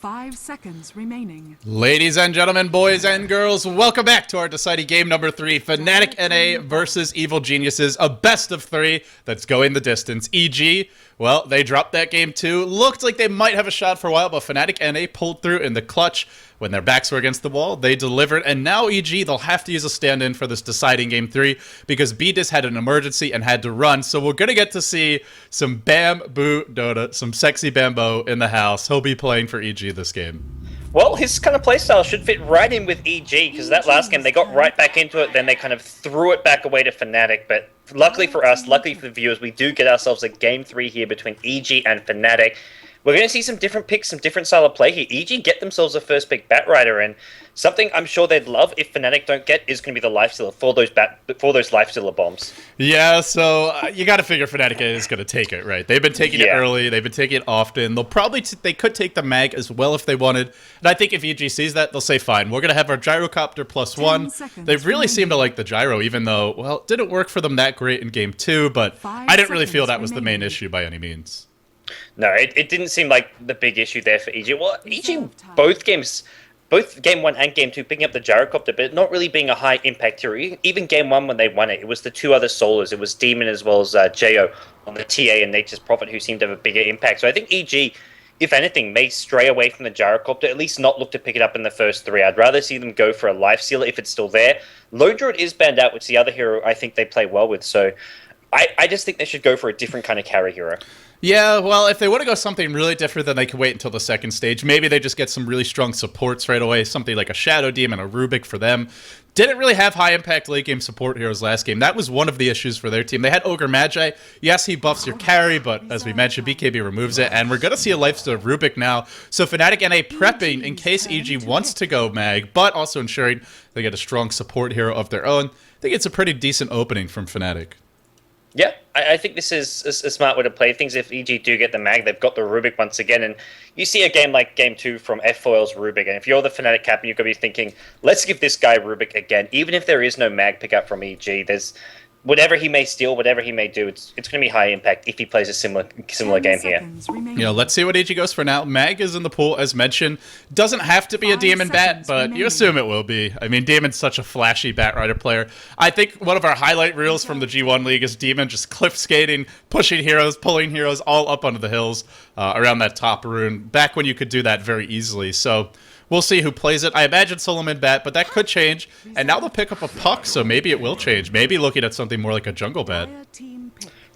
5 seconds remaining. Ladies and gentlemen, boys and girls, welcome back to our deciding game number 3, Fnatic.NA versus Evil Geniuses, a best of 3 that's going the distance. EG, well, they dropped that game too. Looked like they might have a shot for a while, but Fnatic.NA pulled through in the clutch. When their backs were against the wall, they delivered, and now EG, they'll have to use a stand-in for this deciding game 3 because BDIS had an emergency and had to run, so we're going to get to see some Bamboo Dota, some sexy Bambo in the house. He'll be playing for EG this game. Well, his kind of playstyle should fit right in with EG, because that last game, they got right back into it, then they kind of threw it back away to Fnatic, but luckily for us, luckily for the viewers, we do get ourselves a game 3 here between EG and Fnatic. We're going to see some different picks, some different style of play here. EG get themselves a first pick Batrider, and something I'm sure they'd love if Fnatic don't get is going to be the Lifestealer for those Lifestealer bombs. Yeah, so you got to figure Fnatic is going to take it, right? They've been taking it early. They've been taking it often. They'll probably they could take the mag as well if they wanted. And I think if EG sees that, they'll say, fine, we're going to have our Gyrocopter +1. They really seem to like the Gyro, even though, well, it didn't work for them that great in Game 2, but I didn't really feel that was the main issue by any means. No, it didn't seem like the big issue there for EG. Well, EG, both games, both Game 1 and Game 2, picking up the Gyrocopter, but not really being a high-impact hero. Even Game 1, when they won it, it was the two other solos. It was Demon as well as Jo on the TA and Nature's Prophet who seemed to have a bigger impact. So I think EG, if anything, may stray away from the Gyrocopter, at least not look to pick it up in the first 3. I'd rather see them go for a Lifestealer if it's still there. Lone Druid is banned out, which is the other hero I think they play well with, so I just think they should go for a different kind of carry hero. Yeah, well, if they want to go something really different, then they can wait until the second stage. Maybe they just get some really strong supports right away, something like a Shadow Demon, a Rubik for them. Didn't really have high-impact late-game support heroes last game. That was one of the issues for their team. They had Ogre Magi. Yes, he buffs your carry, but as we mentioned, BKB removes it, and we're going to see a Lifesteal Rubik now. So Fnatic.NA prepping in case EG wants to go mag, but also ensuring they get a strong support hero of their own. I think it's a pretty decent opening from Fnatic. Yeah, I think this is a smart way to play things. If EG do get the mag, they've got the Rubik once again. And you see a game like Game 2 from F-Foil's Rubik. And if you're the Fnatic captain, you're going to be thinking, let's give this guy Rubik again. Even if there is no mag pickup from EG, there's whatever he may steal, whatever he may do, it's going to be high impact if he plays a similar game here. You know, let's see what EG goes for now. Mag is in the pool, as mentioned. Doesn't have to be a Demon Bat, but you assume it will be. I mean, Demon's such a flashy Batrider player. I think one of our highlight reels from the G1 League is Demon just cliff skating, pushing heroes, pulling heroes all up onto the hills around that top rune, back when you could do that very easily. So we'll see who plays it. I imagine Solomon Bat, but that could change. And now they'll pick up a Puck, so maybe it will change. Maybe looking at something more like a Jungle Bat.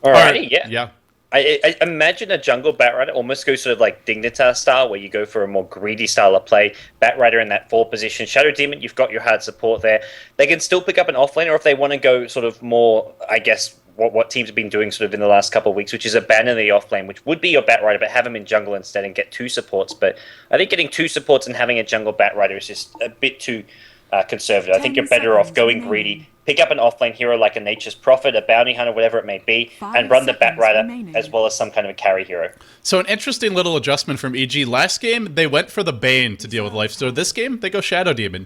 Alrighty, yeah. Yeah. I imagine a Jungle Batrider almost goes sort of like Dignitas style, where you go for a more greedy style of play. Batrider in that 4 position. Shadow Demon, you've got your hard support there. They can still pick up an offlane, or if they want to go sort of more, I guess, what teams have been doing sort of in the last couple of weeks, which is abandon the offlane, which would be your Batrider, but have him in jungle instead and get 2 supports. But I think getting 2 supports and having a jungle Batrider is just a bit too conservative. I think you're better off going greedy. Pick up an offlane hero like a Nature's Prophet, a Bounty Hunter, whatever it may be, and run the Batrider as well as some kind of a carry hero. So an interesting little adjustment from EG. Last game, they went for the Bane to deal with Lifesteal. This game, they go Shadow Demon.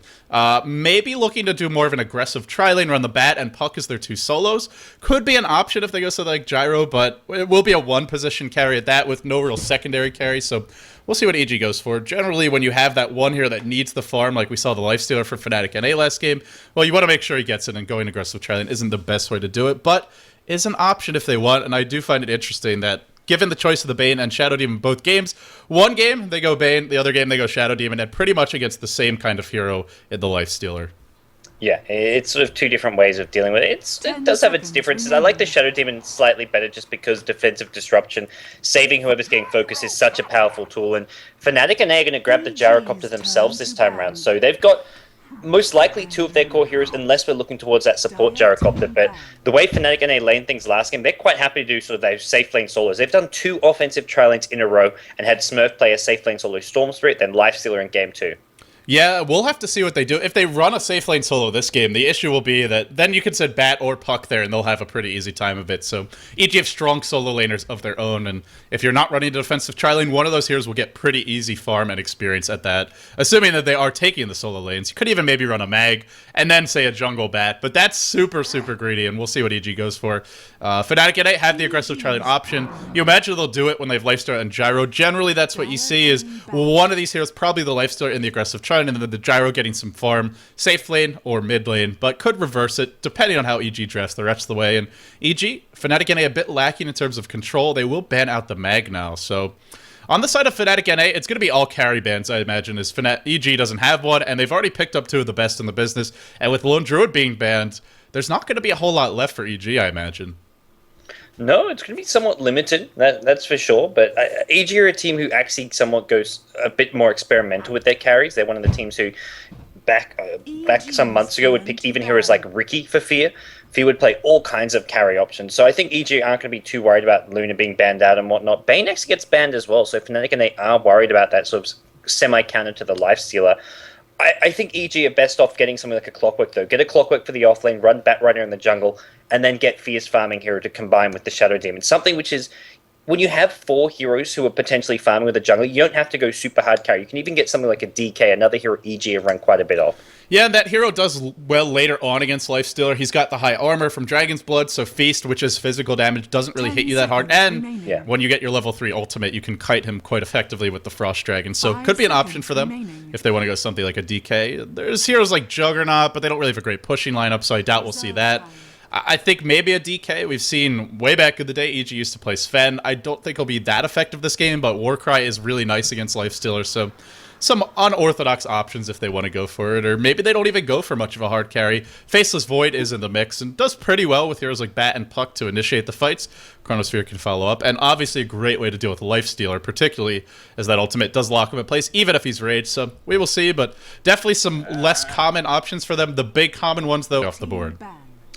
Maybe looking to do more of an aggressive tri-lane, run the Bat, and Puck as their 2 solos. Could be an option if they go something like Gyro, but it will be a 1-position carry at that with no real secondary carry, so we'll see what EG goes for. Generally, when you have that one hero that needs the farm, like we saw the Lifestealer for Fnatic.NA last game, well, you want to make sure he gets it, and going aggressive tri-lane isn't the best way to do it, but is an option if they want, and I do find it interesting that given the choice of the Bane and Shadow Demon both games, one game they go Bane, the other game they go Shadow Demon, and pretty much against the same kind of hero in the Lifestealer. Yeah, it's sort of 2 different ways of dealing with it. It does have its differences. I like the Shadow Demon slightly better just because defensive disruption, saving whoever's getting focus is such a powerful tool. And Fnatic and A are going to grab the Gyrocopter themselves this time around. So they've got most likely 2 of their core heroes, unless we're looking towards that support Gyrocopter. But the way Fnatic and A lane things last game, they're quite happy to do sort of those safe lane solos. They've done 2 offensive tri-lanes in a row and had Smurf play a safe lane solo Storm Spirit, then Lifestealer in Game 2. Yeah, we'll have to see what they do. If they run a safe lane solo this game, the issue will be that then you can send Bat or Puck there, and they'll have a pretty easy time of it. So EG have strong solo laners of their own, and if you're not running a defensive tri-lane, one of those heroes will get pretty easy farm and experience at that, assuming that they are taking the solo lanes. You could even maybe run a Mag, and then say a jungle Bat, but that's super, super greedy, and we'll see what EG goes for. Fnatic.NA have the aggressive tri-lane option. You imagine they'll do it when they have Lifestealer and Gyro. Generally, that's what you see is one of these heroes, probably the Lifestealer in the aggressive tri-lane, and then the Gyro getting some farm, safe lane or mid lane, but could reverse it depending on how EG drafts the rest of the way. And EG, Fnatic.NA a bit lacking in terms of control. They will ban out the Mag now, so on the side of Fnatic.NA, it's going to be all carry bans, I imagine, as EG doesn't have one, and they've already picked up two of the best in the business, and with Lone Druid being banned, there's not going to be a whole lot left for EG, I imagine. No, it's going to be somewhat limited, that's for sure. But EG are a team who actually somewhat goes a bit more experimental with their carries. They're one of the teams who, back some months ago, would pick even heroes like Ricky for Fear. Fear would play all kinds of carry options. So I think EG aren't going to be too worried about Luna being banned out and whatnot. Bane actually gets banned as well, so Fnatic and they are worried about that sort of semi-counter to the Lifestealer. I think EG are best off getting something like a Clockwork, though. Get a Clockwork for the offlane, run Batrider in the jungle, and then get Fierce Farming Hero to combine with the Shadow Demon. Something which is, when you have 4 heroes who are potentially farming with a jungle, you don't have to go super hard carry. You can even get something like a DK, another hero EG have run quite a bit of. Yeah, and that hero does well later on against Lifestealer. He's got the high armor from Dragon's Blood, so Feast, which is physical damage, doesn't really hit you that hard. And when you get your level 3 ultimate, you can kite him quite effectively with the Frost Dragon. So could be an option for them if they want to go something like a DK. There's heroes like Juggernaut, but they don't really have a great pushing lineup, so I doubt we'll see that. I think maybe a DK. We've seen way back in the day, EG used to play Sven. I don't think he'll be that effective this game, but Warcry is really nice against Lifestealer, so some unorthodox options if they want to go for it, or maybe they don't even go for much of a hard carry. Faceless Void is in the mix and does pretty well with heroes like Bat and Puck to initiate the fights. Chronosphere can follow up, and obviously a great way to deal with Lifestealer, particularly as that ultimate does lock him in place, even if he's raged, so we will see, but definitely some less common options for them. The big common ones, though, off the board.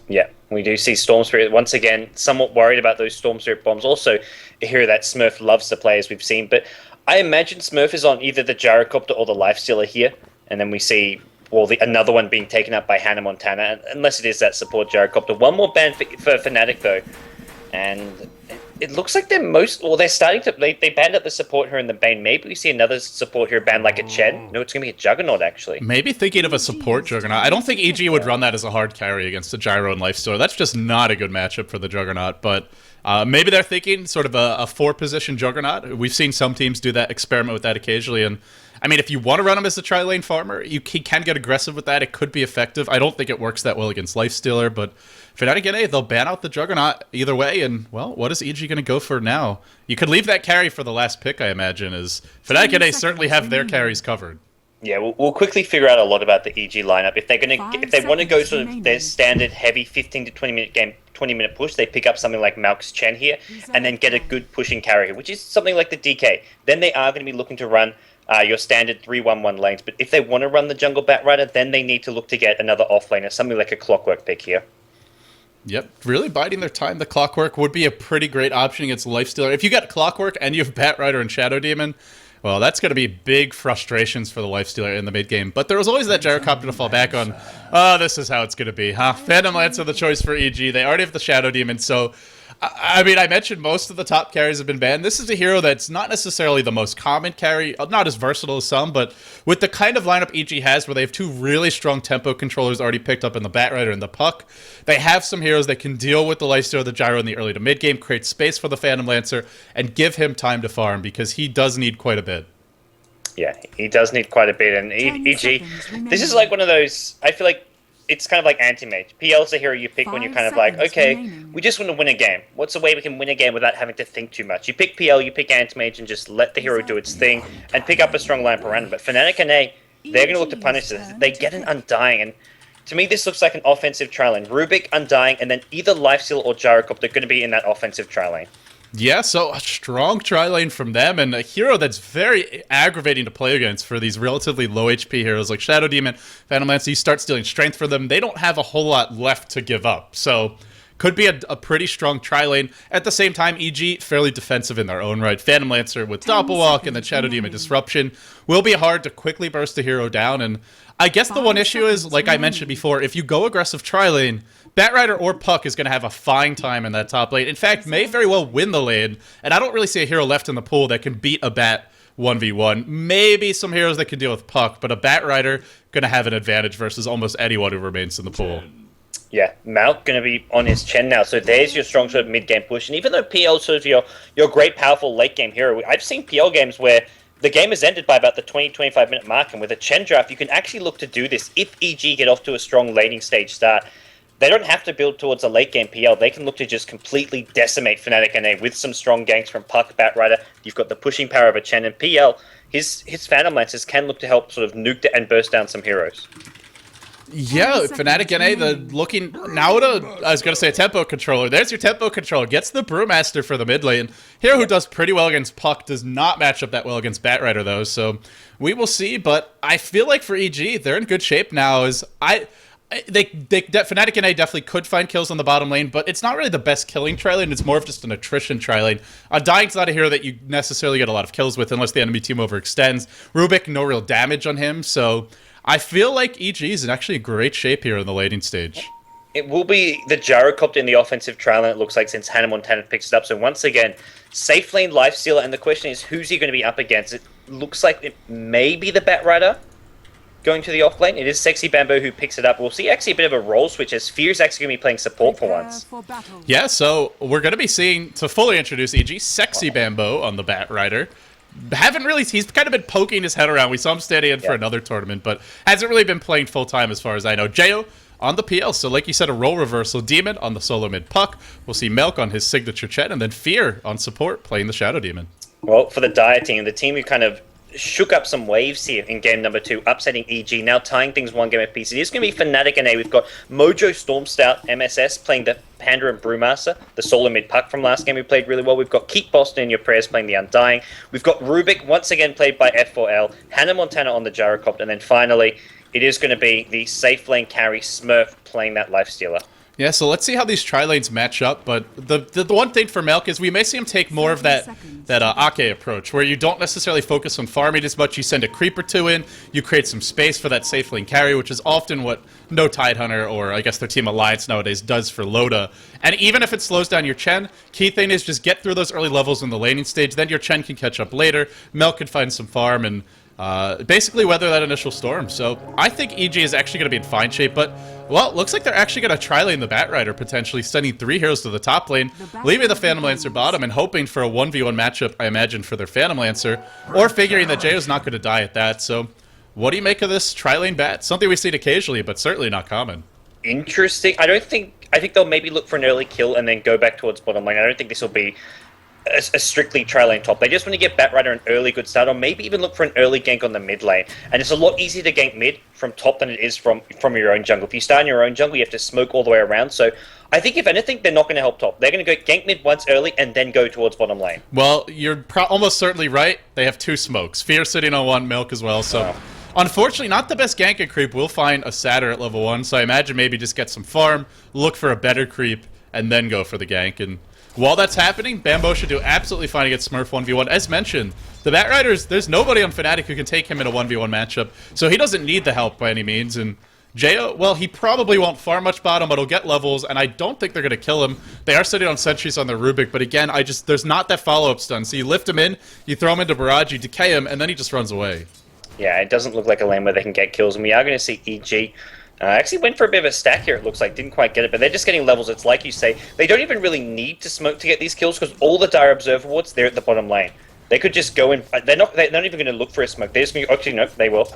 Yeah, we do see Storm Spirit, once again, somewhat worried about those Storm Spirit bombs. Also, a hero that Smurf loves to play, as we've seen, but I imagine Smurf is on either the Gyrocopter or the Lifestealer here, and then we see another one being taken up by Hannah Montana, unless it is that support Gyrocopter. One more ban for Fnatic, though, and it looks like they're starting to, they banned up the support here in the Bane. Maybe we see another support here banned like a Chen. No, it's going to be a Juggernaut, actually. Maybe thinking of a support Juggernaut. I don't think EG would run that as a hard carry against a Gyro and Lifestealer. That's just not a good matchup for the Juggernaut, but maybe they're thinking sort of a 4-position Juggernaut. We've seen some teams do that, experiment with that occasionally, and I mean, if you want to run him as a tri-lane farmer, he can get aggressive with that. It could be effective. I don't think it works that well against Lifestealer, but Fnatic.NA, they'll ban out the Juggernaut either way, and, well, what is EG going to go for now? You could leave that carry for the last pick, I imagine, as Fnatic.NA certainly have their carries covered. Yeah, we'll quickly figure out a lot about the EG lineup. If they want to go sort of their standard heavy 15 to 20-minute push, they pick up something like Malx Chen here, and then get a good pushing carry, which is something like the DK. Then they are going to be looking to run your standard 3-1-1 lanes. But if they want to run the jungle Batrider, then they need to look to get another offlaner, something like a Clockwork pick here. Yep, really biding their time. The Clockwork would be a pretty great option against Lifestealer. If you got Clockwork and you have Batrider and Shadow Demon, well, that's going to be big frustrations for the Lifestealer in the mid-game. But there was always that Gyrocopter to fall back on. Oh, this is how it's going to be, huh? Phantom Lancer the choice for EG. They already have the Shadow Demon, so I mean, I mentioned most of the top carries have been banned. This is a hero that's not necessarily the most common carry, not as versatile as some, but with the kind of lineup EG has where they have two really strong tempo controllers already picked up in the Batrider and the Puck, they have some heroes that can deal with the Lifestealer, the Gyro in the early to mid game, create space for the Phantom Lancer, and give him time to farm because he does need quite a bit. Yeah, he does need quite a bit, and EG, this is like one of those, I feel like it's kind of like anti-mage. PL's the hero you pick when you're kind of like, okay, we just want to win a game. What's a way we can win a game without having to think too much? You pick PL, you pick anti-mage, and just let the hero do its thing and pick up a strong line around. But Fnatic.NA, they're going to look to punish this. They get an Undying, and to me, this looks like an offensive tri-lane. Rubik, Undying, and then either Lifesteal or Gyrocopter are going to be in that offensive tri-lane. Yeah, so a strong tri-lane from them, and a hero that's very aggravating to play against for these relatively low HP heroes like Shadow Demon, Phantom Lancer. You start stealing strength for them, they don't have a whole lot left to give up. So Could be a pretty strong tri-lane. At the same time, EG, fairly defensive in their own right. Phantom Lancer with Doppelwalk and the Shadow Demon Disruption will be hard to quickly burst a hero down. And I guess the one issue is, like I mentioned before, if you go aggressive tri-lane, Batrider or Puck is going to have a fine time in that top lane. In fact, may very well win the lane. And I don't really see a hero left in the pool that can beat a Bat 1v1. Maybe some heroes that can deal with Puck, but a Batrider going to have an advantage versus almost anyone who remains in the pool. Yeah, Malk going to be on his Chen now, so there's your strong sort of mid-game push. And even though PL sort of your great, powerful late-game hero, I've seen PL games where the game is ended by about the 20-25 minute mark, and with a Chen draft, you can actually look to do this if EG get off to a strong laning stage start. They don't have to build towards a late-game PL. They can look to just completely decimate Fnatic.NA with some strong ganks from Puck, Batrider. You've got the pushing power of a Chen, and PL, his Phantom Lancers can look to help sort of nuke and burst down some heroes. Yeah, Fnatic.NA, looking now at I was going to say a tempo controller. There's your tempo controller. Gets the Brewmaster for the mid lane. Hero who does pretty well against Puck does not match up that well against Batrider, though. So we will see. But I feel like for EG, they're in good shape now. Fnatic.NA definitely could find kills on the bottom lane, but it's not really the best killing tri-lane. It's more of just an attrition tri-lane. Dying's not a hero that you necessarily get a lot of kills with unless the enemy team overextends. Rubik, no real damage on him, so I feel like EG is in actually great shape here in the laning stage. It will be the Gyrocopter in the offensive tri-lane, it looks like, since Hannah Montana picks it up. So once again, safe lane Lifestealer, and the question is, who's he going to be up against? It looks like it may be the Batrider going to the off lane. It is Sexy Bamboo who picks it up. We'll see actually a bit of a role switch as Fear's actually going to be playing support for once. Yeah, so we're going to be seeing, to fully introduce EG, Sexy Bamboo on the Batrider. He's kind of been poking his head around. We saw him standing in for another tournament, but hasn't really been playing full-time as far as I know. Jo on the PL, so like you said, a role reversal. Demon on the solo mid Puck. We'll see Milk on his signature Chet, and then Fear on support playing the Shadow Demon. Well, for the Dire team, the team who kind of shook up some waves here in game number 2, upsetting EG, now tying things one game apiece. It is going to be Fnatic.NA. We've got Mojo Stormstout MSS playing the Panda and Brewmaster, the solo mid Puck from last game who played really well. We've got Keep Boston in your prayers playing the Undying. We've got Rubik once again played by F4L, Hannah Montana on the Gyrocopter, and then finally it is going to be the safe lane carry Smurf playing that Lifestealer. Yeah, so let's see how these tri-lanes match up, but the one thing for Melk is we may see him take more of that Ake approach, where you don't necessarily focus on farming as much. You send a creep or two in, you create some space for that safe lane carry, which is often what No Tidehunter, or I guess their Team Alliance nowadays, does for Loda. And even if it slows down your Chen, key thing is just get through those early levels in the laning stage, then your Chen can catch up later, Melk can find some farm, and basically weather that initial storm. So I think EG is actually going to be in fine shape, but, well, it looks like they're actually going to tri-lane the Batrider, potentially sending 3 heroes to the top lane, leaving the Phantom Lancer bottom, and hoping for a 1v1 matchup, I imagine, for their Phantom Lancer, or figuring that Jayo's not going to die at that. So what do you make of this tri-lane bat? Something we see occasionally, but certainly not common. Interesting. I think they'll maybe look for an early kill and then go back towards bottom lane. I don't think this will be a strictly tri-lane top. They just want to get Batrider an early good start, or maybe even look for an early gank on the mid lane. And it's a lot easier to gank mid from top than it is from your own jungle. If you start in your own jungle, you have to smoke all the way around. So I think if anything, they're not going to help top. They're going to go gank mid once early and then go towards bottom lane. Well, you're almost certainly right. They have 2 smokes. Fear sitting on 1, Milk as well. So unfortunately, not the best gank and creep. We'll find a Satyr at level 1. So I imagine maybe just get some farm, look for a better creep, and then go for the gank. And while that's happening, Bambo should do absolutely fine against Smurf 1v1. As mentioned, the Batriders, there's nobody on Fnatic who can take him in a 1v1 matchup, so he doesn't need the help by any means. And Jo, well, he probably won't farm much bottom, but he'll get levels, and I don't think they're going to kill him. They are sitting on sentries on their Rubik, but again, there's not that follow-up stun. So you lift him in, you throw him into Barrage, you decay him, and then he just runs away. Yeah, it doesn't look like a lane where they can get kills, and we are going to see EG actually went for a bit of a stack here, it looks like. Didn't quite get it, but they're just getting levels. It's like you say, they don't even really need to smoke to get these kills, because all the Dire Observer wards, they're at the bottom lane. They could just go in. They're not even going to look for a smoke. They're just going to... Actually, no, they will.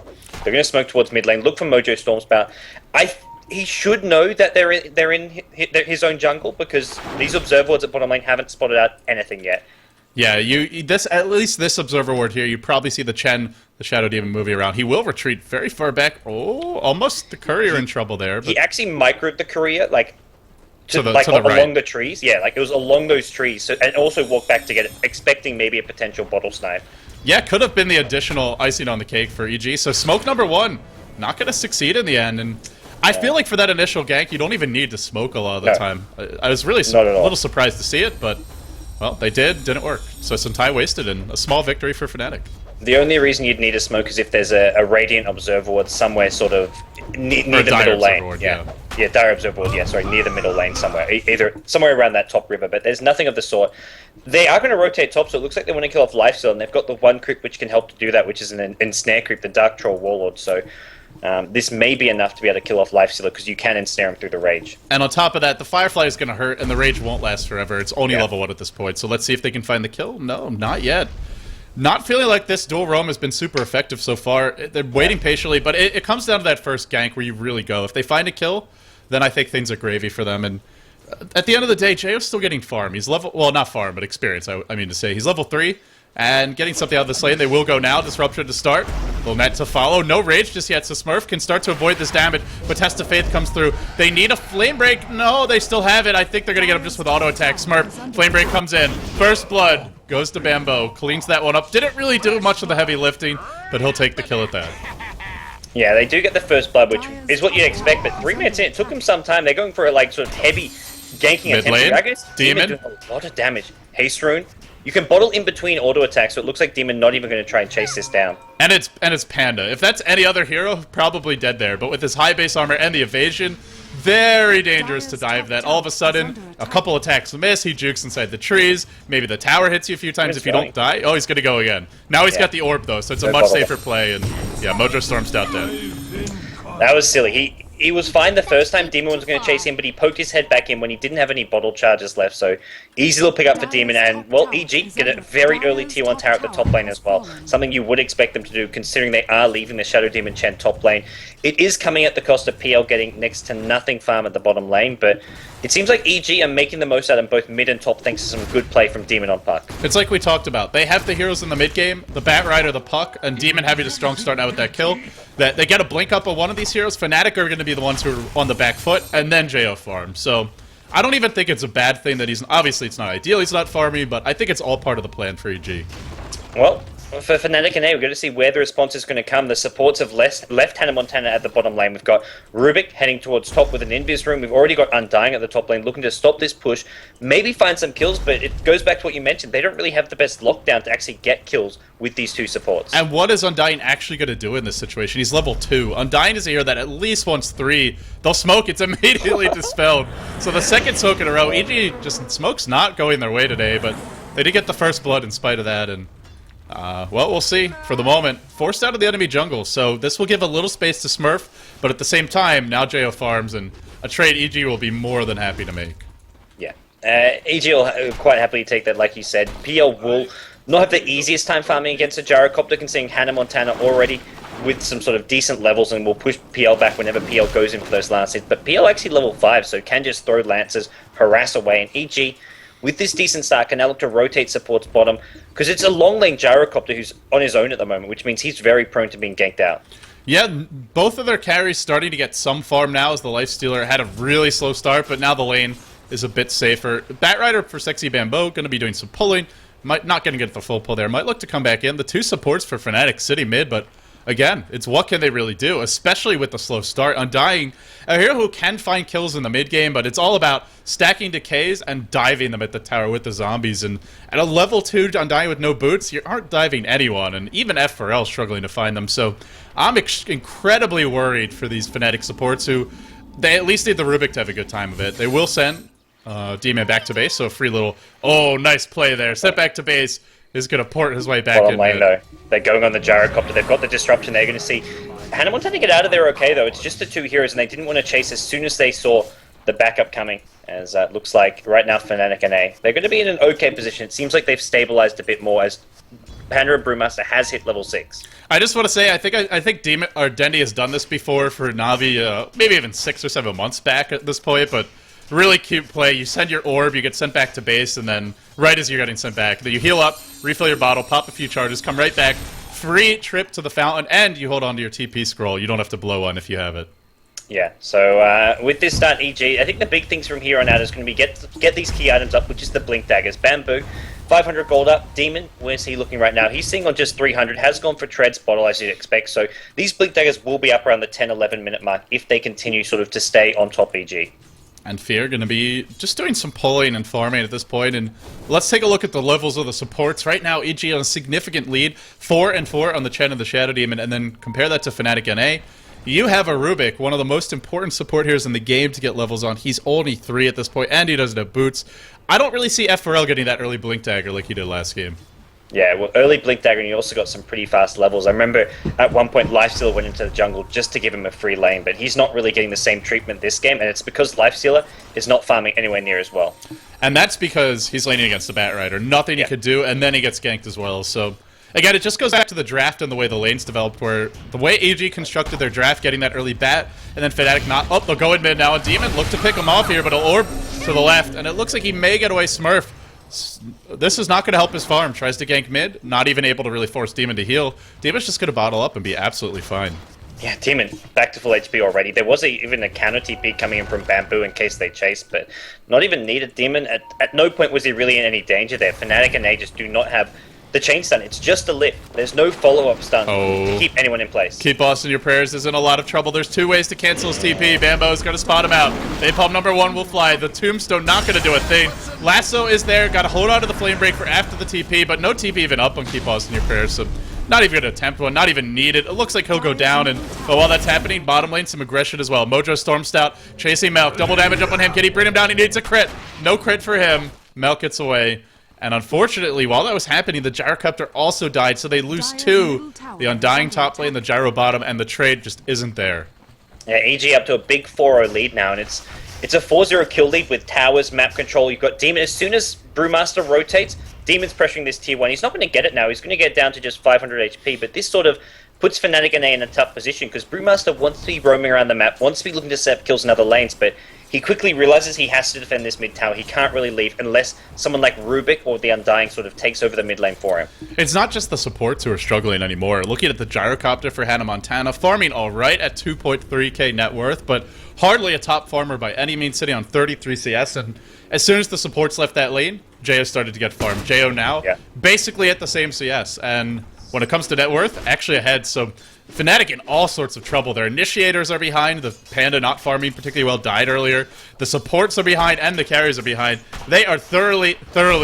They're going to smoke towards mid lane. Look for Mojo Stormspout. He should know that they're in his own jungle, because these Observer wards at bottom lane haven't spotted out anything yet. Yeah, at least this Observer ward here, you probably see the Chen, the Shadow Demon, moving around. He will retreat very far back. Oh, almost the Courier in trouble there. But... He actually microed the Courier, to the along right. the trees. Yeah, it was along those trees. So, and also walked back to get it, expecting maybe a potential bottle snipe. Yeah, could have been the additional icing on the cake for EG. So smoke number 1, not going to succeed in the end. And I feel like for that initial gank, you don't even need to smoke a lot of the time. I was really a little surprised to see it, but, well, they didn't work. So some time wasted and a small victory for Fnatic. The only reason you'd need a smoke is if there's a Radiant Observer Ward somewhere sort of near the middle lane. Ward, yeah, Dire Observer Ward, sorry, near the middle lane somewhere. Either somewhere around that top river, but there's nothing of the sort. They are going to rotate top, so it looks like they want to kill off Lifesteal, and they've got the one creep which can help to do that, which is an ensnare creep, the Dark Troll Warlord. So this may be enough to be able to kill off Lifestealer, because you can ensnare him through the Rage. And on top of that, the Firefly is going to hurt, and the Rage won't last forever. It's only level 1 at this point, so let's see if they can find the kill. No, not yet. Not feeling like this dual roam has been super effective so far. They're waiting patiently, but it comes down to that first gank where you really go. If they find a kill, then I think things are gravy for them. And at the end of the day, Jayo's still getting farm. He's level, well, not farm, but experience, I mean to say. He's level 3 and getting something out of this lane. They will go now. Disruption to start. Little net to follow. No Rage just yet, so Smurf can start to avoid this damage, but Test of Faith comes through. They need a Flame Break. No, they still have it. I think they're going to get him just with auto attack. Smurf, Flame Break comes in. First Blood. Goes to Bambo, cleans that one up. Didn't really do much of the heavy lifting, but he'll take the kill at that. Yeah, they do get the first blood, which is what you'd expect, but 3 minutes in, it took them some time. They're going for a sort of heavy ganking attempt. Demon doing a lot of damage. Haste Rune. You can bottle in between auto attacks, so it looks like Demon not even going to try and chase this down. And it's Panda. If that's any other hero, probably dead there. But with his high base armor and the evasion, very dangerous to dive that. All of a sudden, a couple attacks miss, he jukes inside the trees, maybe the tower hits you a few times if you don't die. Oh, he's gonna go again. Now he's got the orb though, so it's a much safer play, and yeah, Mojo Storm's out there. That was silly. He was fine the first time Demon was going to chase him, but he poked his head back in when he didn't have any bottle charges left, so easy little pick up for Demon, and, well, EG get a very early tier 1 tower at the top lane as well, something you would expect them to do considering they are leaving the Shadow Demon Chen top lane. It is coming at the cost of PL getting next to nothing farm at the bottom lane, but it seems like EG are making the most out of both mid and top thanks to some good play from Demon on Puck. It's like we talked about. They have the heroes in the mid game, the Bat Rider, the Puck, and Demon having a strong start now with that kill. That they get a blink up of one of these heroes. Fnatic are going to be the ones who are on the back foot, and then JO farm. So I don't even think it's a bad thing that he's... Obviously, it's not ideal he's not farming, but I think it's all part of the plan for EG. Well, for Fnatic.NA, we've got to see where the response is going to come. The supports have left Hannah Montana at the bottom lane. We've got Rubik heading towards top with an Invis room. We've already got Undying at the top lane looking to stop this push, maybe find some kills, but it goes back to what you mentioned. They don't really have the best lockdown to actually get kills with these two supports. And what is Undying actually going to do in this situation? He's level 2. Undying is a hero that at least wants 3. They'll smoke, it's immediately dispelled. So the second smoke in a row, EG just smoke's not going their way today, but they did get the first blood in spite of that, and well, we'll see. For the moment, forced out of the enemy jungle, so this will give a little space to Smurf, but at the same time, now JO farms, and a trade EG will be more than happy to make. Yeah, EG will quite happily take that, like you said. PL will not have the easiest time farming against a Gyrocopter, considering Hannah Montana already with some sort of decent levels and will push PL back whenever PL goes in for those last hits. But PL actually level 5, so can just throw lances, harass away, and EG... with this decent start, can now look to rotate supports bottom, because it's a long lane Gyrocopter who's on his own at the moment, which means he's very prone to being ganked out. Yeah, both of their carries starting to get some farm now, as the Lifestealer had a really slow start, but now the lane is a bit safer. Bat Rider for Sexy Bamboo, going to be doing some pulling, not going to get the full pull there, might look to come back in. The two supports for Fnatic City mid, but again, it's what can they really do, especially with the slow start. Undying, a hero who can find kills in the mid game, but it's all about stacking decays and diving them at the tower with the zombies. And at a level 2 Undying with no boots, you aren't diving anyone, and even F4L struggling to find them. So I'm incredibly worried for these Fnatic supports who, they at least need the Rubik to have a good time of it. They will send D-Man back to base, so a free little, oh, nice play there. Sent back to base. Is going to port his way back in. Lane, though. They're going on the Gyrocopter. They've got the disruption. They're going to see Hannah Montana get out of there okay, though. It's just the two heroes, and they didn't want to chase as soon as they saw the backup coming, as it looks like right now Fnatic.NA. They're going to be in an okay position. It seems like they've stabilized a bit more as Panda and Brewmaster has hit level 6. I just want to say, I think Demon or Dendy has done this before for Na'Vi, maybe even 6 or 7 months back at this point, but really cute play. You send your orb, you get sent back to base, and then right as you're getting sent back, then you heal up, refill your bottle, pop a few charges, come right back, free trip to the fountain, and you hold on to your TP scroll. You don't have to blow one if you have it. Yeah, so with this start, EG, I think the big things from here on out is going to be get these key items up, which is the Blink Daggers. Bamboo 500 gold up. Demon, where's he looking right now? He's sitting on just 300, has gone for Tread's bottle as you'd expect, so these Blink Daggers will be up around the 10-11 minute mark if they continue sort of to stay on top EG. And Fear going to be just doing some pulling and farming at this point. And let's take a look at the levels of the supports. Right now, EG on a significant lead, 4-4 on the Chen and the Shadow Demon, and then compare that to Fnatic.NA. You have a Rubik, one of the most important support heroes in the game to get levels on. He's only 3 at this point, and he doesn't have boots. I don't really see F4L getting that early Blink Dagger like he did last game. Yeah, well, early Blink Dagger, and you also got some pretty fast levels. I remember at one point Lifestealer went into the jungle just to give him a free lane, but he's not really getting the same treatment this game, and it's because Lifestealer is not farming anywhere near as well. And that's because he's laning against the Bat Rider. Nothing he could do, and then he gets ganked as well. So, again, it just goes back to the draft and the way the lanes developed, where the way AG constructed their draft, getting that early Bat, and then Fnatic not... Oh, they'll go in mid now, and Demon look to pick him off here, but an orb to the left, and it looks like he may get away Smurf. This is not going to help his farm. Tries to gank mid, not even able to really force Demon to heal. Demon's just going to bottle up and be absolutely fine. Yeah, Demon back to full HP already. There was even a counter TP coming in from Bamboo in case they chased, but not even needed. Demon, at no point was he really in any danger there. Fnatic.NA just do not have the chain stun. It's just a lift. There's no follow-up stun to keep anyone in place. Keep Boston your prayers is in a lot of trouble. There's 2 ways to cancel his TP. Bambo's going to spot him out. Napalm number 1 will fly. The Tombstone not going to do a thing. Lasso is there. Got to hold on to the Flame Break for after the TP, but no TP even up on Keep Boston your prayers, so not even going to attempt one. Not even needed. It looks like he'll go down, but while that's happening, bottom lane some aggression as well. Mojo Storm Stout chasing Melk. Double damage up on him. Can he bring him down? He needs a crit. No crit for him. Melk gets away. And unfortunately, while that was happening, the Gyrocopter also died, so they lose 2. The Undying top lane, the Gyro bottom, and the trade just isn't there. Yeah, EG up to a big 4-0 lead now, and it's a 4-0 kill lead with towers, map control. You've got Demon. As soon as Brewmaster rotates, Demon's pressuring this tier 1. He's not going to get it now. He's going to get down to just 500 HP, but this sort of puts Fnatic.NA in a tough position because Brewmaster wants to be roaming around the map, wants to be looking to set up kills in other lanes, but he quickly realizes he has to defend this mid tower. He can't really leave unless someone like Rubik or the Undying sort of takes over the mid lane for him. It's not just the supports who are struggling anymore. Looking at the Gyrocopter for Hannah Montana, farming all right at 2.3k net worth, but hardly a top farmer by any means, sitting on 33 CS. And as soon as the supports left that lane, Jo started to get farmed. Jo now basically at the same CS. And when it comes to net worth, actually ahead. So Fnatic in all sorts of trouble. Their initiators are behind. The Panda not farming particularly well died earlier. The supports are behind and the carries are behind. They are thoroughly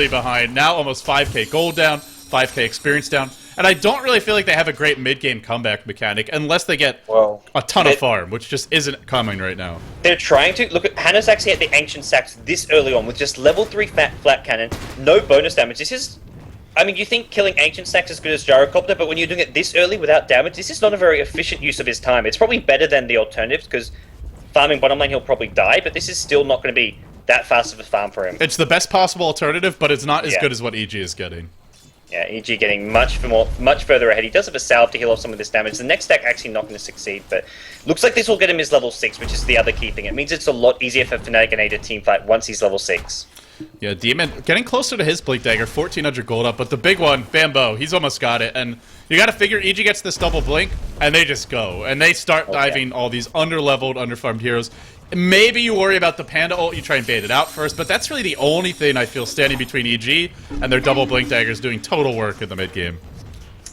behind. Now almost 5k gold down, 5k experience down. And I don't really feel like they have a great mid-game comeback mechanic unless they get a ton of farm, which just isn't coming right now. They're trying to. Look, Hannah's actually at the Ancient Stacks this early on with just level 3 flat cannon, no bonus damage. This is... I mean, you think killing Ancient Stacks is as good as Gyrocopter, but when you're doing it this early without damage, this is not a very efficient use of his time. It's probably better than the alternatives, because farming bottom lane, he'll probably die, but this is still not going to be that fast of a farm for him. It's the best possible alternative, but it's not as good as what EG is getting. Yeah, EG getting much further ahead. He does have a salve to heal off some of this damage. The next stack actually not going to succeed, but looks like this will get him his level 6, which is the other key thing. It means it's a lot easier for Fnatic.NA to teamfight once he's level 6. Yeah, Demon getting closer to his Blink Dagger, 1400 gold up, but the big one, Bambo, he's almost got it, and you gotta figure EG gets this double Blink, and they just go, and they start diving all these under-leveled, under-farmed heroes. Maybe you worry about the Panda ult, you try and bait it out first, but that's really the only thing I feel standing between EG and their double Blink Daggers doing total work in the mid-game.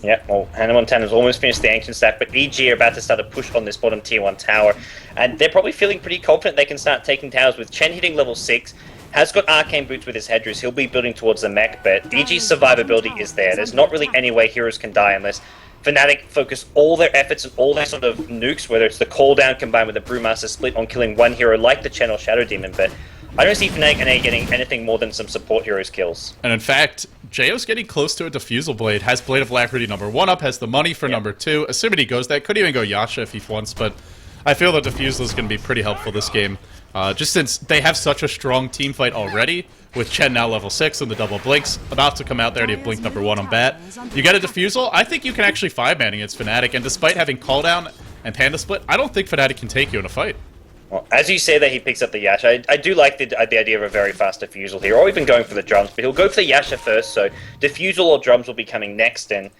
Yeah, well, Hannah Montana's almost finished the Ancient Stack, but EG are about to start a push on this bottom tier 1 tower, and they're probably feeling pretty confident they can start taking towers with Chen hitting level 6, has got Arcane Boots with his Hedgerows. He'll be building towards the mech, but EG's survivability is there. There's not really any way heroes can die unless Fnatic focus all their efforts and all their sort of nukes, whether it's the cooldown combined with the Brewmaster split on killing one hero like the Chen or Shadow Demon, but I don't see Fnatic.NA getting anything more than some support heroes kills. And in fact, JO's getting close to a Diffusal Blade, has Blade of Alacrity number 1 up, has the money for number 2, assuming he goes that, could even go Yasha if he wants, but I feel the Diffusal is going to be pretty helpful this game. Just since they have such a strong team fight already, with Chen now level 6 and the double Blinks, about to come out there to have Blink number 1 on bat. You get a Diffusal, I think you can actually 5-man against Fnatic, and despite having Calldown and Panda Split, I don't think Fnatic can take you in a fight. Well, as you say that he picks up the Yasha, I do like the idea of a very fast Diffusal here, or even going for the drums, but he'll go for the Yasha first, so Diffusal or drums will be coming next, and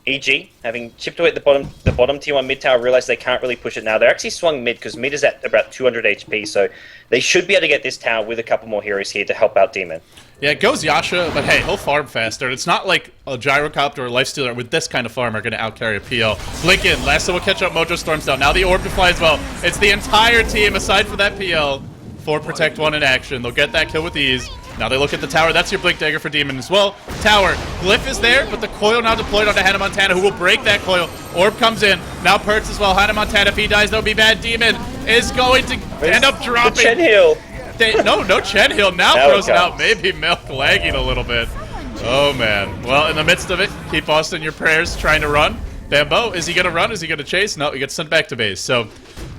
EG, having chipped away at the bottom tier 1 mid tower, realize they can't really push it now. They're actually swung mid, because mid is at about 200 HP, so they should be able to get this tower with a couple more heroes here to help out Demon. Yeah, it goes Yasha, but hey, he'll farm faster. It's not like a Gyrocopter or Lifestealer with this kind of farm are going to outcarry a PL. Blink in, Lasso will catch up, Mojo storms down. Now the Orb to fly as well. It's the entire team, aside from that PL, for Protect 1 in action. They'll get that kill with ease. Now they look at the tower. That's your Blink Dagger for Demon as well. Tower. Glyph is there, but the coil now deployed onto Hannah Montana, who will break that coil. Orb comes in. Now Perts as well. Hannah Montana, if he dies, that would be bad. Demon is going to end up dropping. The Chen heal. No Chen heal. Now throws it out. Maybe Milk lagging a little bit. Oh, man. Well, in the midst of it, keep Austin your prayers trying to run. Bambo, is he going to run? Is he going to chase? No, he gets sent back to base. So,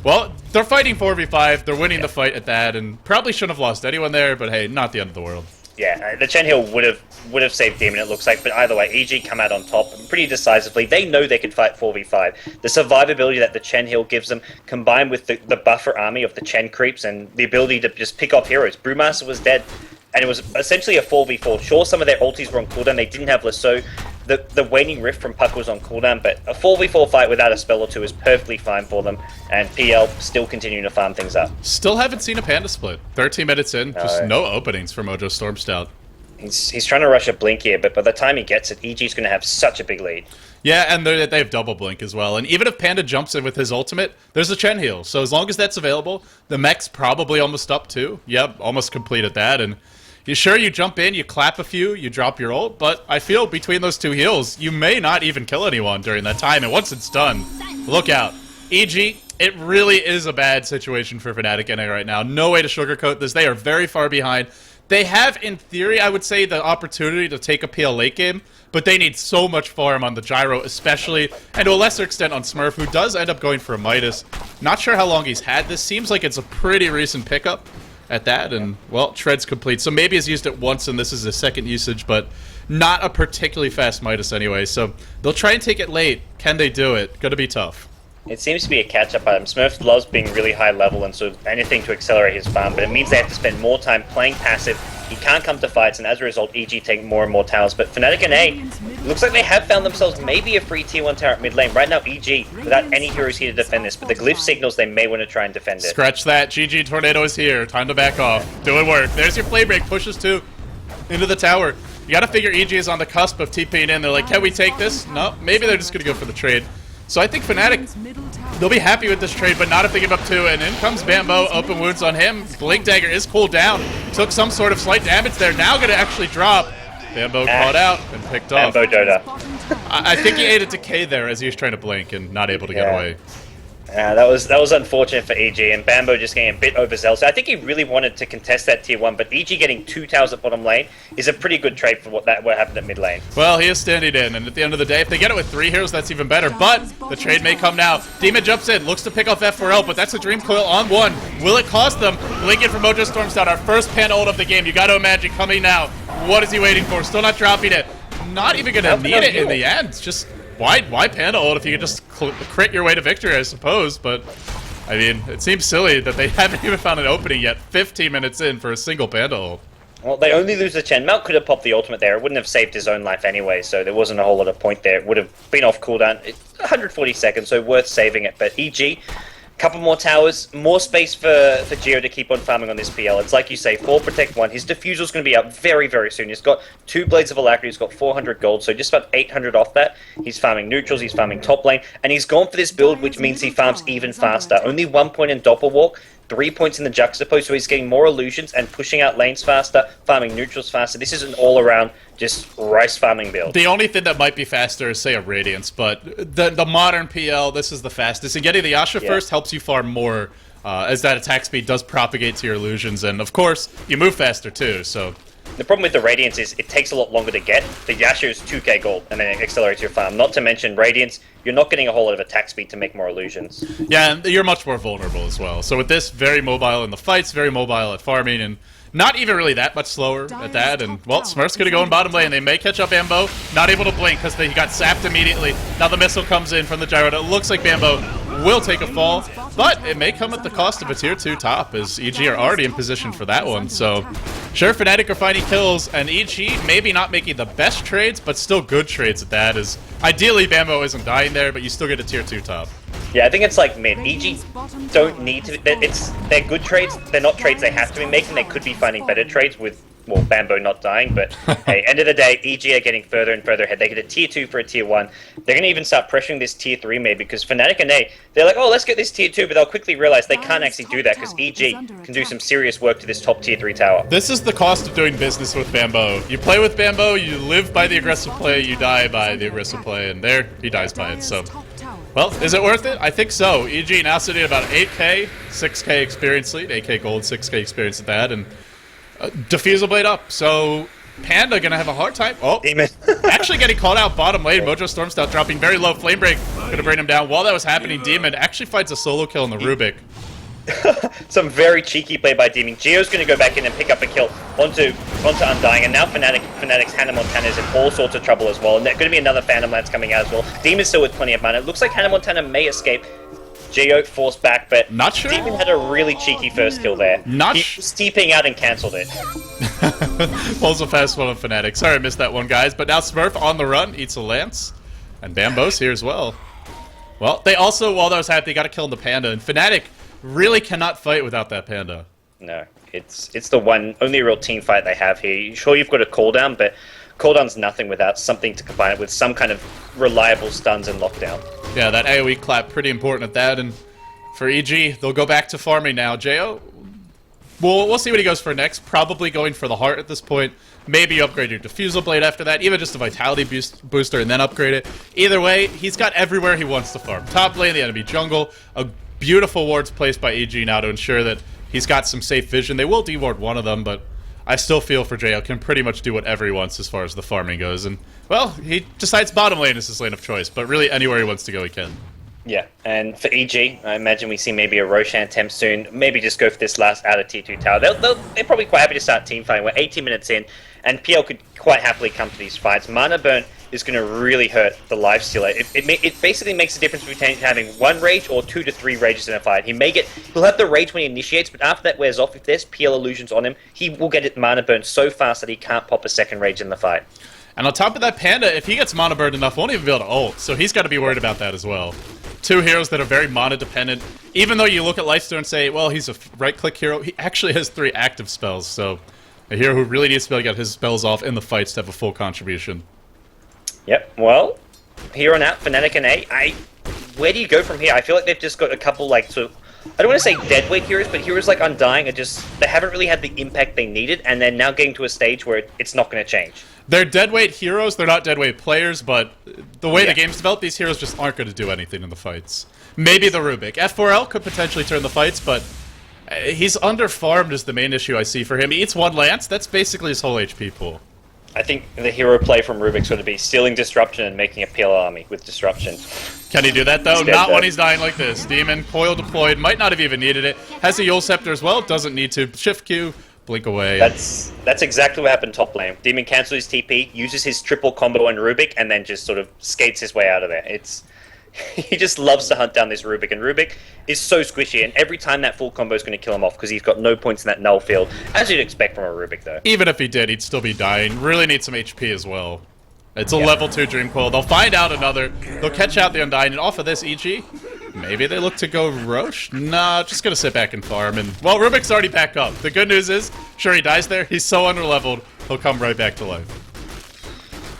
well, they're fighting 4v5. They're winning the fight at that, and probably shouldn't have lost anyone there, but hey, not the end of the world. Yeah, the Chen heal would have saved Demon, it looks like, but either way, EG come out on top pretty decisively. They know they can fight 4v5. The survivability that the Chen heal gives them, combined with the buffer army of the Chen creeps and the ability to just pick off heroes. Brewmaster was dead, and it was essentially a 4v4. Sure, some of their ultis were on cooldown. They didn't have Lasso. The Waning Rift from Puck was on cooldown, but a 4v4 fight without a spell or two is perfectly fine for them, and PL still continuing to farm things up. Still haven't seen a Panda split. 13 minutes in, just no openings for Mojo Stormstout. He's trying to rush a Blink here, but by the time he gets it, EG's going to have such a big lead. Yeah, and they have double Blink as well. And even if Panda jumps in with his ultimate, there's a Chen heal. So as long as that's available, the mech's probably almost up too. Yep, almost complete at that. And you jump in, you clap a few, you drop your ult, but I feel between those two heals, you may not even kill anyone during that time. And once it's done, look out. EG, it really is a bad situation for Fnatic.NA right now. No way to sugarcoat this. They are very far behind. They have, in theory, I would say, the opportunity to take a PL late game, but they need so much farm on the Gyro especially, and to a lesser extent on Smurf, who does end up going for a Midas. Not sure how long he's had this. Seems like it's a pretty recent pickup at that, and, well, Tread's complete. So maybe he's used it once, and this is his second usage, but not a particularly fast Midas anyway. So they'll try and take it late. Can they do it? Gonna be tough. It seems to be a catch-up item. Smurf loves being really high level and sort of anything to accelerate his farm, but it means they have to spend more time playing passive. He can't come to fights, and as a result, EG take more and more towers. But Fnatic.NA, looks like they have found themselves maybe a free tier 1 tower at mid lane. Right now, EG, without any heroes here to defend this, but the glyph signals they may want to try and defend it. Scratch that. GG Tornado is here. Time to back off. Doing work. There's your play break. Pushes 2 into the tower. You gotta figure EG is on the cusp of TPing in. They're like, can we take this? No, maybe they're just gonna go for the trade. So I think Fnatic, they'll be happy with this trade, but not if they give up 2. And in comes Bambo, open wounds on him. Blink Dagger is cooled down. Took some sort of slight damage there. Now going to actually drop. Bambo caught out and picked off. Bambo Dota. I think he ate a decay there as he was trying to blink and not able to get away. That was unfortunate for EG, and Bambo just getting a bit overzealous. I think he really wanted to contest that tier 1, but EG getting 2 towers at bottom lane is a pretty good trade for what happened at mid lane. Well, he is standing in, and at the end of the day, if they get it with 3 heroes, that's even better. But the trade may come now. Demon jumps in, looks to pick off F4L, but that's a Dream Coil on 1. Will it cost them? Blink in from Mojo Stormstout, our first Panda ult of the game. You got to imagine coming now. What is he waiting for? Still not dropping it. Not even going to need it in the end. Just why Panda ult if you could just crit your way to victory, I suppose, but I mean, it seems silly that they haven't even found an opening yet, 15 minutes in for a single Panda ult. Well, they only lose the Chen. Melt could have popped the ultimate there. It wouldn't have saved his own life anyway, so there wasn't a whole lot of point there. It would have been off cooldown. 140 seconds, so worth saving it. But EG, couple more towers, more space for Gio to keep on farming on this PL. It's like you say, 4 Protect 1. His Diffusal's going to be up very, very soon. He's got 2 Blades of Alacrity. He's got 400 gold, so just about 800 off that. He's farming neutrals, he's farming top lane, and he's gone for this build, which means he farms even faster. Only 1 point in Doppelwalk, 3 points in the Juxtapose, so he's getting more illusions and pushing out lanes faster, farming neutrals faster. This is an all-around, just rice farming build. The only thing that might be faster is, say, a Radiance, but the modern PL, this is the fastest. And getting the Yasha first helps you farm more, as that attack speed does propagate to your illusions, and of course, you move faster too, so... The problem with the Radiance is it takes a lot longer to get. The Yasha is 2k gold, and then it accelerates your farm. Not to mention Radiance, you're not getting a whole lot of attack speed to make more illusions. Yeah, and you're much more vulnerable as well. So with this, very mobile in the fights, very mobile at farming, and not even really that much slower at that. And, well, Smurf's going to go in bottom lane. They may catch up Bambo. Not able to blink because he got sapped immediately. Now the missile comes in from the Gyro. It looks like Bambo will take a fall, but it may come at the cost of a tier 2 top, as EG are already in position for that one. So, sure, Fnatic are finding kills, and EG maybe not making the best trades, but still good trades at that, as ideally Bambo isn't dying there, but you still get a tier 2 top. Yeah, I think it's like mid. EG don't need to... They're good trades. They're not trades they have to be making. They could be finding better trades with well, Bambo not dying, but hey, end of the day, EG are getting further and further ahead. They get a tier 2 for a tier 1. They're going to even start pressuring this tier 3 maybe, because Fnatic.NA, they're like, oh, let's get this tier 2, but they'll quickly realize they can't actually do that, because EG can do some serious work to this top tier 3 tower. This is the cost of doing business with Bambo. You play with Bambo, you live by the aggressive play, you die by the aggressive play, and there, he dies by it, so... Well, is it worth it? I think so. EG now sitting at about 8k, 6k experience lead, 8k gold, 6k experience at that, and Diffusal Blade up. So Panda gonna have a hard time. Oh, Demon. actually getting called out bottom lane. Mojo Stormstout dropping very low. Flame Break gonna bring him down. While that was happening, Demon actually finds a solo kill on the Rubik. Some very cheeky play by Demon. Geo's going to go back in and pick up a kill onto Undying, and now Fnatic's Hannah Montana is in all sorts of trouble as well. And there's going to be another Phantom Lance coming out as well. Demon's still with plenty of mana. It looks like Hannah Montana may escape. Geo forced back, but not sure. Demon had a really cheeky first kill there. He was steeping out and cancelled it. Pulls a fast one on Fnatic. Sorry I missed that one, guys. But now Smurf on the run, eats a Lance. And Bambo's here as well. Well, they also, while that was happening, got a kill on the Panda. And Fnatic really cannot fight without that Panda. No, it's the only real team fight they have here. Sure, you've got a cooldown, but cooldown's nothing without something to combine it with, some kind of reliable stuns and lockdown. Yeah, that AoE clap, pretty important at that. And for EG, they'll go back to farming now. Jo, we'll see what he goes for next. Probably going for the heart at this point. Maybe you upgrade your Diffusal Blade after that, even just a Vitality booster and then upgrade it. Either way, he's got everywhere he wants to farm. Top lane, the enemy jungle, a beautiful wards placed by EG now to ensure that he's got some safe vision. They will deward one of them, but I still feel for JL can pretty much do whatever he wants as far as the farming goes. And, well, he decides bottom lane is his lane of choice, but really anywhere he wants to go, he can. Yeah, and for EG, I imagine we see maybe a Roshan temp soon. Maybe just go for this last out of tier 2 tower. They're probably quite happy to start team fighting. We're 18 minutes in, and PL could quite happily come to these fights. Mana burn is going to really hurt the lifestealer. It basically makes a difference between having one rage or 2 to 3 rages in a fight. He'll have the rage when he initiates, but after that wears off, if there's PL illusions on him, he will get it mana burn so fast that he can't pop a second rage in the fight. And on top of that, Panda, if he gets mana burned enough, won't even be able to ult, so he's got to be worried about that as well. Two heroes that are very mana dependent. Even though you look at Lifesteal and say, well, he's a right-click hero, he actually has 3 active spells, so a hero who really needs to be able to get his spells off in the fights to have a full contribution. Yep, well, here on out, Fnatic.NA, where do you go from here? I feel like they've just got a couple, like, sort of, I don't want to say deadweight heroes, but heroes like Undying are just, they haven't really had the impact they needed, and they're now getting to a stage where it's not going to change. They're deadweight heroes, they're not deadweight players, but the way the game's developed, these heroes just aren't going to do anything in the fights. Maybe the Rubik. F4L could potentially turn the fights, but he's underfarmed is the main issue I see for him. He eats 1 Lance, that's basically his whole HP pool. I think the hero play from Rubik's going to be stealing Disruption and making a PL army with Disruption. Can he do that, though? Not when he's dying like this. Demon, coil deployed, might not have even needed it. Has a Yule Scepter as well, doesn't need to. Shift Q, blink away. That's exactly what happened top lane. Demon cancels his TP, uses his triple combo on Rubik, and then just sort of skates his way out of there. He just loves to hunt down this Rubik, and Rubik is so squishy, and every time that full combo is going to kill him off because he's got no points in that null field, as you'd expect from a Rubik, though. Even if he did, he'd still be dying. Really need some HP as well. It's a level 2 Dream Coil. They'll find out another. They'll catch out the Undying, and off of this, EG, maybe they look to go Roche? Nah, just going to sit back and farm, and, well, Rubik's already back up. The good news is, sure, he dies there. He's so underleveled, he'll come right back to life.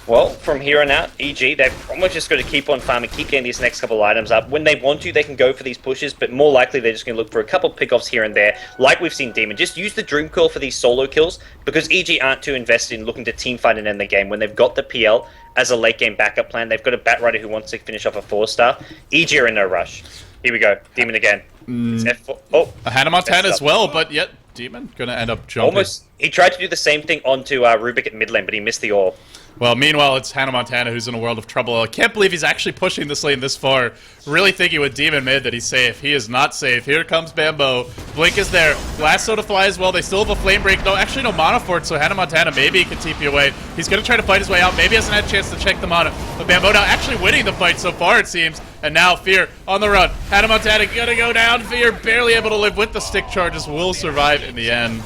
Well, from here on out, EG, they've almost just got to keep on farming, keep getting these next couple items up. When they want to, they can go for these pushes, but more likely they're just going to look for a couple pickoffs here and there, like we've seen Demon. Just use the Dream Coil for these solo kills, because EG aren't too invested in looking to teamfight and end the game. When they've got the PL as a late game backup plan, they've got a Batrider who wants to finish off a 4-star. EG are in no rush. Here we go, Demon again. It's F4. Oh, a Hannah Montana as well, but yet Demon gonna end up jumping. Almost, he tried to do the same thing onto Rubik at mid lane, but he missed the orb. Well, meanwhile, it's Hannah Montana who's in a world of trouble. I can't believe he's actually pushing this lane this far. Really thinking with Demon mid that he's safe. He is not safe. Here comes Bambo. Blink is there. Blast Soda fly as well. They still have a flame break. No, actually no mana for it, so Hannah Montana maybe he can TP away. He's going to try to fight his way out. Maybe hasn't had a chance to check the mana. But Bambo now actually winning the fight so far, it seems. And now Fear on the run. Hannah Montana going to go down. Fear barely able to live with the stick charges. Will survive in the end.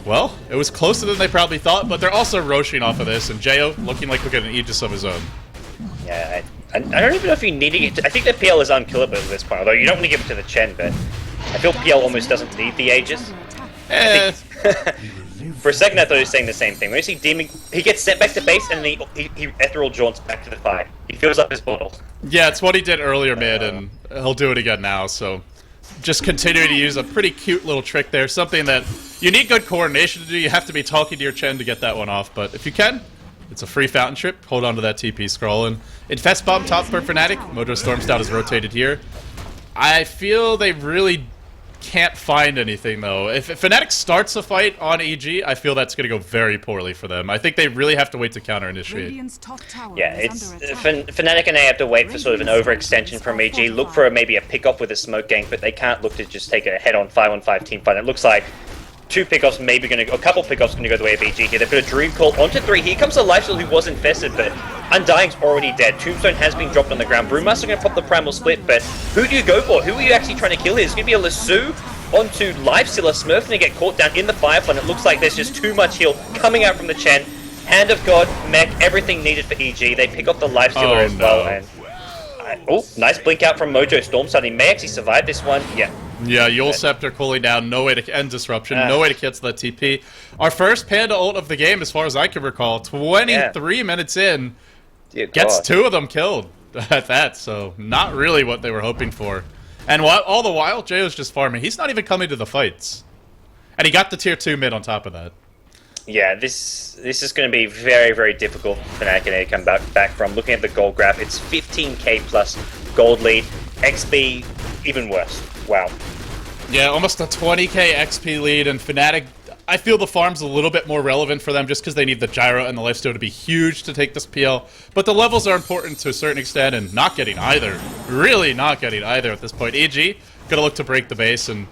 Well, it was closer than they probably thought, but they're also roshing off of this, and Jo looking like he'll get an Aegis of his own. Yeah, I don't even know if you need to get I think the PL is unkillable at this point, although you don't want to give it to the Chen, but I feel PL almost doesn't need the Aegis. For a second, I thought he was saying the same thing. When you see Demon, he gets sent back to base, and then he ethereal jaunts back to the fight. He fills up his bottle. Yeah, it's what he did earlier mid, and he'll do it again now, so... Just continue to use a pretty cute little trick there, something that you need good coordination to do. You have to be talking to your Chen to get that one off, but if you can, it's a free fountain trip. Hold on to that TP scroll, and Infest Bomb top for Fnatic. Mojo Stormstout is rotated here. I feel they really can't find anything, though. If Fnatic starts a fight on EG, I feel that's going to go very poorly for them. I think they really have to wait to counter-initiate. Yeah, it's Fnatic.NA have to wait for sort of an overextension from EG. Look for maybe a pick-off with a smoke gank, but they can't look to just take a head-on 5-on-5 team fight. It looks like two pickoffs maybe going to go, a couple pickoffs going to go the way of EG here. They've got a Dream Call onto 3. Here comes the Lifesteal who was infested, but Undying's already dead. Tombstone has been dropped on the ground. Brewmaster going to pop the Primal Split, but who do you go for? Who are you actually trying to kill here? It's going to be a Lasso onto Lifesteal. Smurf going to get caught down in the Firefly, and it looks like there's just too much heal coming out from the Chen. Hand of God, mech, everything needed for EG. They pick up the Lifestealer as well, and oh, nice blink out from Mojo Stormside. He may actually survive this one. Yeah, Yule Scepter cooling down, no way to end Disruption, no way to cancel that TP. Our first Panda ult of the game, as far as I can recall, 23 minutes in, gets 2 of them killed at that, so not really what they were hoping for. And all the while, Jayo's just farming. He's not even coming to the fights. And he got the tier 2 mid on top of that. Yeah, this is going to be very, very difficult for Fnatic to come back from. Looking at the gold graph, it's 15k plus gold lead. XP, even worse. Wow. Yeah, almost a 20k XP lead, and Fnatic, I feel the farm's a little bit more relevant for them just because they need the Gyro and the Lifesteal to be huge to take this PL. But the levels are important to a certain extent, and not getting either. Really not getting either at this point. EG, gonna look to break the base, and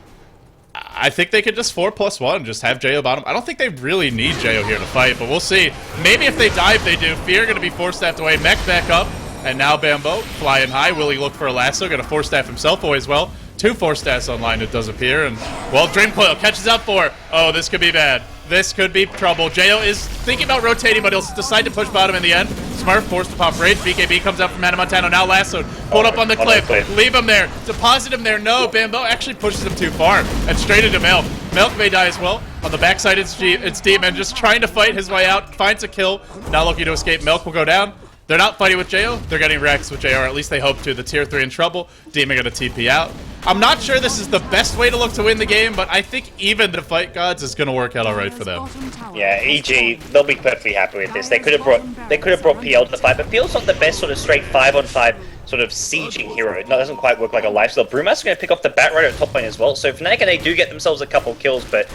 I think they could just 4+1, just have Jayo bottom. I don't think they really need Jayo here to fight, but we'll see. Maybe if they dive, they do. Fear gonna be 4-staffed away, mech back up, and now Bambo flying high. Will he look for a lasso? Gonna 4-staff himself away as well. 2 4-stats online, it does appear, and, well, Dream Coil catches up for. Oh, this could be bad. This could be trouble. Jayo is thinking about rotating, but he'll decide to push bottom in the end. Smurf forced to pop Rage. BKB comes out from Hannah Montano, now lassoed. Pulled up on the cliff. Leave him there. Deposit him there. No, Bambo actually pushes him too far, and straight into Milk. Milk may die as well. On the backside, it's Demon just trying to fight his way out. Finds a kill. Now looking to escape. Milk will go down. They're not fighting with Jayo. They're getting Rex with Jayo, or at least they hope to. The tier 3 in trouble. Demon gonna TP out. I'm not sure this is the best way to look to win the game, but I think even the Fight Gods is gonna work out alright for them. Yeah, EG, they'll be perfectly happy with this. They could have brought PL to the fight, but PL's not the best sort of straight 5-on-5 sort of sieging hero. It doesn't quite work like a lifesteal. Brewmaster's gonna pick off the Bat Rider at top lane as well, so Fnatic do get themselves a couple kills, but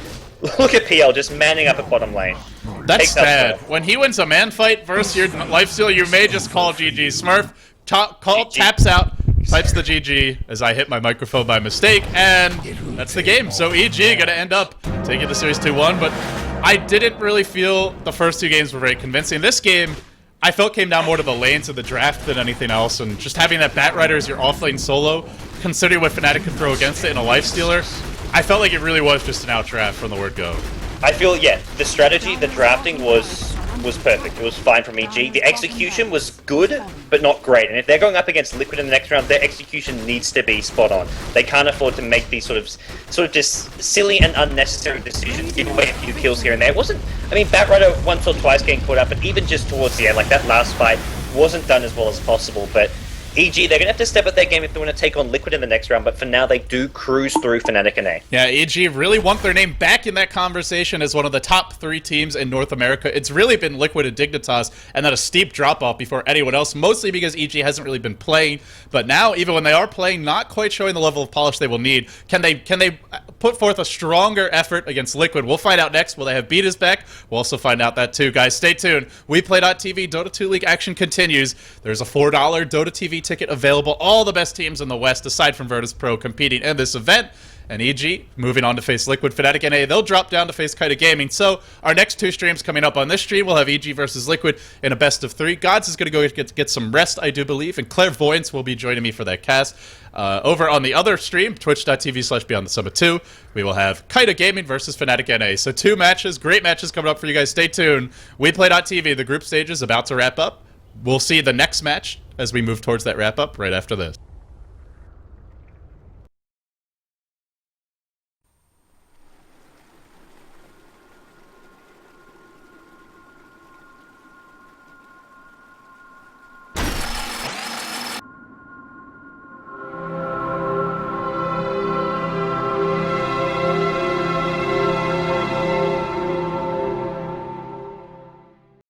look at PL just manning up at bottom lane. That's sad. When he wins a man fight versus your lifesteal, you may just call GG. Smurf taps out, types the GG as I hit my microphone by mistake, and that's the game. So EG gonna end up taking the series 2-1, but I didn't really feel the first 2 games were very convincing. This game, I felt came down more to the lanes of the draft than anything else, and just having that Bat Rider as your offlane solo, considering what Fnatic could throw against it in a lifestealer, I felt like it really was just an out draft from the word go. I feel, yeah, the strategy, the drafting was perfect. It was fine from EG. The execution was good, but not great. And if they're going up against Liquid in the next round, their execution needs to be spot on. They can't afford to make these sort of just silly and unnecessary decisions, give away a few kills here and there. It wasn't, I mean, Bat Rider once or twice getting caught up, but even just towards the end, like that last fight, wasn't done as well as possible. But EG, they're going to have to step up their game if they want to take on Liquid in the next round, but for now, they do cruise through Fnatic.NA. Yeah, EG really want their name back in that conversation as one of the top 3 teams in North America. It's really been Liquid and Dignitas, and then a steep drop-off before anyone else, mostly because EG hasn't really been playing. But now, even when they are playing, not quite showing the level of polish they will need. Can they put forth a stronger effort against Liquid? We'll find out next. Will they have Beatus back? We'll also find out that too. Guys, stay tuned. WePlay.tv, Dota 2 League action continues. There's a $4 Dota TV ticket available. All the best teams in the West, aside from Virtus Pro, competing in this event. And EG, moving on to face Liquid. Fnatic.NA, they'll drop down to face Kaita Gaming. So, our next 2 streams coming up on this stream, we'll have EG versus Liquid in a best of 3. Gods is going to go get some rest, I do believe, and Clairvoyance will be joining me for that cast. Over on the other stream, twitch.tv/BeyondTheSummit2, we will have Kaita Gaming versus Fnatic.NA. So 2 matches, great matches coming up for you guys. Stay tuned. WePlay.tv, the group stage is about to wrap up. We'll see the next match as we move towards that wrap up right after this.